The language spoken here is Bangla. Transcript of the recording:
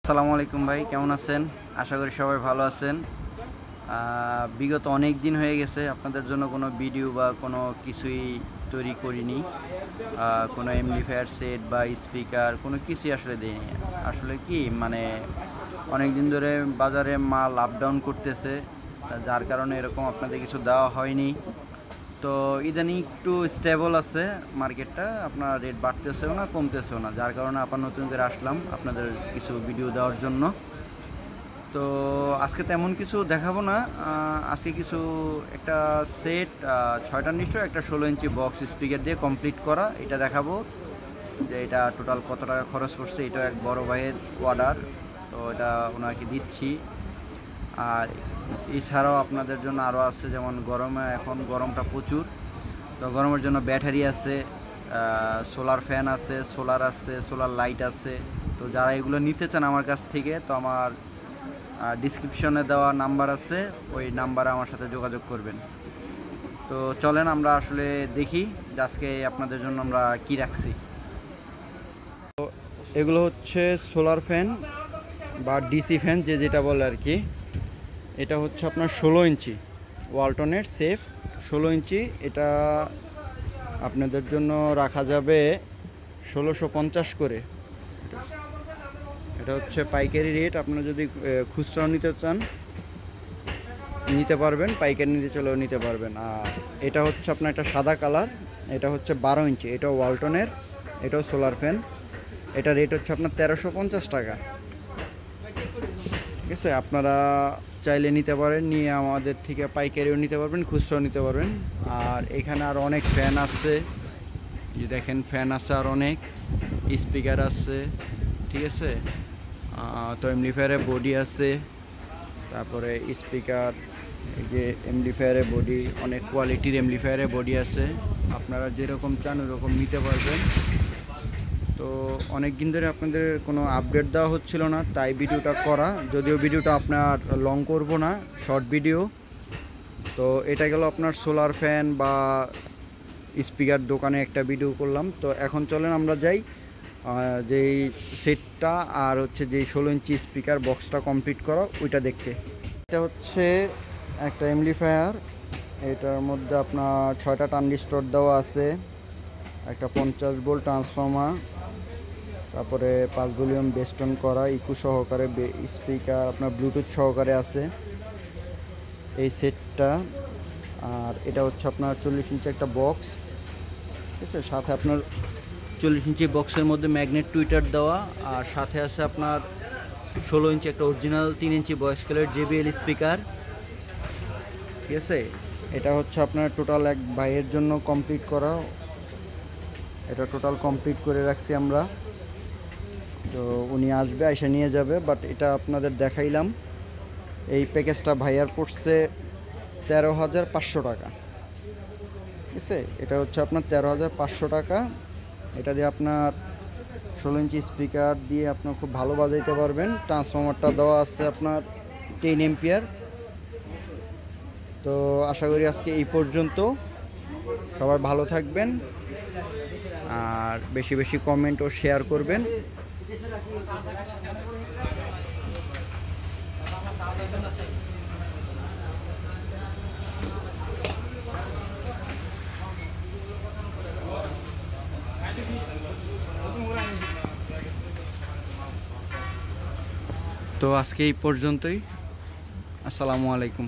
আসসালামু আলাইকুম ভাই, কেমন আছেন? আশা করি সবাই ভালো আছেন। বিগত অনেক দিন হয়ে গেছে আপনাদের জন্য কোনো ভিডিও বা কোনো কিছুই তৈরি করিনি। কোনো এমপ্লিফায়ার সেট বা স্পিকার কোনো কিছুই আসলে দিইনি। আসলে কি মানে অনেক দিন ধরে বাজারে মাল আপ ডাউন করতেছে, যার কারণে এরকম আপনাদের কিছু দেওয়া হয়নি। তো ইদানিং একটু স্টেবল আছে মার্কেটটা, আপনার রেট বাড়তেছেও না কমতেছেও না, যার কারণে আবার নতুন করে আসলাম আপনাদের কিছু ভিডিও দেওয়ার জন্য। তো আজকে তেমন কিছু দেখাবো না, আজকে কিছু একটা সেট 6টা নিশ্চয় একটা 16 ইঞ্চি বক্স স্পিকার দিয়ে কমপ্লিট করা এটা দেখাবো, যে এটা টোটাল কত টাকা খরচ পড়ছে। এটা এক বড় ভাইয়ের অর্ডার, তো এটা ওনাকে দিচ্ছি। আর এছাড়াও আপনাদের জন্য আরও আছে, যেমন গরমে এখন গরমটা প্রচুর, তো গরমের জন্য ব্যাটারি আছে, সোলার ফ্যান আছে, সোলার আছে, সোলার লাইট আছে। তো যারা এগুলো নিতে চান আমার কাছ থেকে, তো আমার ডিসক্রিপশনে দেওয়া নাম্বার আছে, ওই নাম্বারে আমার সাথে যোগাযোগ করবেন। তো চলেন আমরা আসলে দেখি যে আজকে আপনাদের জন্য আমরা কি রাখছি। তো এগুলো হচ্ছে সোলার ফ্যান বা ডিসি ফ্যান, যে যেটা বলে আর কি। এটা হচ্ছে আপনার 16 ইঞ্চি ওয়ালটনের সেফ 16 ইঞ্চি। এটা আপনাদের জন্য রাখা যাবে 1650 করে। এটা হচ্ছে পাইকারি রেট, আপনারা যদি খুচরাও নিতে চান নিতে পারবেন, পাইকারি নিতে চলেও নিতে পারবেন। আর এটা হচ্ছে আপনার একটা সাদা কালার, এটা হচ্ছে 12 ইঞ্চি, এটাও ওয়ালটনের, এটাও সোলার ফ্যান। এটা রেট হচ্ছে আপনার 1350 টাকা। ঠিক আছে, আপনারা চাইলে নিতে পারেন, নিয়ে আমাদের থেকে পাইকারিও নিতে পারবেন, খুচরাও নিতে পারবেন। আর এখানে আর অনেক ফ্যান আছে, যে দেখেন ফ্যান আছে আর অনেক, স্পিকার আছে, ঠিক আছে। তো এমপ্লিফায়ারের বডি আছে, তারপরে স্পিকার, এই যে এমপ্লিফায়ারের বডি, অনেক কোয়ালিটির এমপ্লিফায়ারের বডি আছে, আপনারা যেরকম চান ওরকম নিতে পারবেন। তো অনেক দিন ধরে আপনাদের কোনো আপডেট দেওয়া হচ্ছিল না, তাই ভিডিওটা করা, যদিও ভিডিওটা আপনার লং করব না, শর্ট ভিডিও। তো এটা গেল আপনার সোলার ফ্যান বা স্পিকার দোকানে একটা ভিডিও করলাম। তো এখন চলেন আমরা যাই যেই সেটটা আর হচ্ছে যেই 16 ইঞ্চি স্পিকার বক্সটা কমপ্লিট করা ওইটা দেখতে। এটা হচ্ছে একটা এমপ্লিফায়ার, এটার মধ্যে আপনার 6টা ট্রানজিস্টর দেওয়া আছে, একটা 50 ভোল্ট ট্রান্সফর্মার, তারপরে 5 ভলিউম বেস্টন করা ইকো সহকারে স্পিকার, আপনার ব্লুটুথ সহকারে আছে এই সেটটা। আর এটা হচ্ছে আপনার 40 ইঞ্চি একটা বক্স, ঠিক আছে। সাথে আপনার 40 ইঞ্চি বক্সের মধ্যে ম্যাগনেট টুইটার দেওয়া, আর সাথে আছে আপনার 16 ইঞ্চি একটা অরিজিনাল 3 ইঞ্চি ভয়েস কলের JBL স্পিকার, ঠিক আছে। এটা হচ্ছে আপনার টোটাল এক ভাইয়ের জন্য কমপ্লিট করা, এটা টোটাল কমপ্লিট করে রাখছি আমরা। তো উনি আসবে, এসে নিয়ে যাবে, বাট এটা আপনাদের দেখাইলাম। এই প্যাকেজটা ভাইয়ার পড়ছে 13,500 টাকা, ঠিক আছে। এটা হচ্ছে আপনার 13,500 টাকা। এটা দিয়ে আপনার 16 ইঞ্চি স্পিকার দিয়ে আপনার খুব ভালো বাজাইতে পারবেন। ট্রান্সফর্মারটা দেওয়া আছে আপনার 10 এম্পিয়ার। তো আশা করি আজকে এই পর্যন্ত, সবাই ভালো থাকবেন আর বেশি বেশি কমেন্ট ও শেয়ার করবেন। তো আজকে এই পর্যন্তই, আসসালামু আলাইকুম।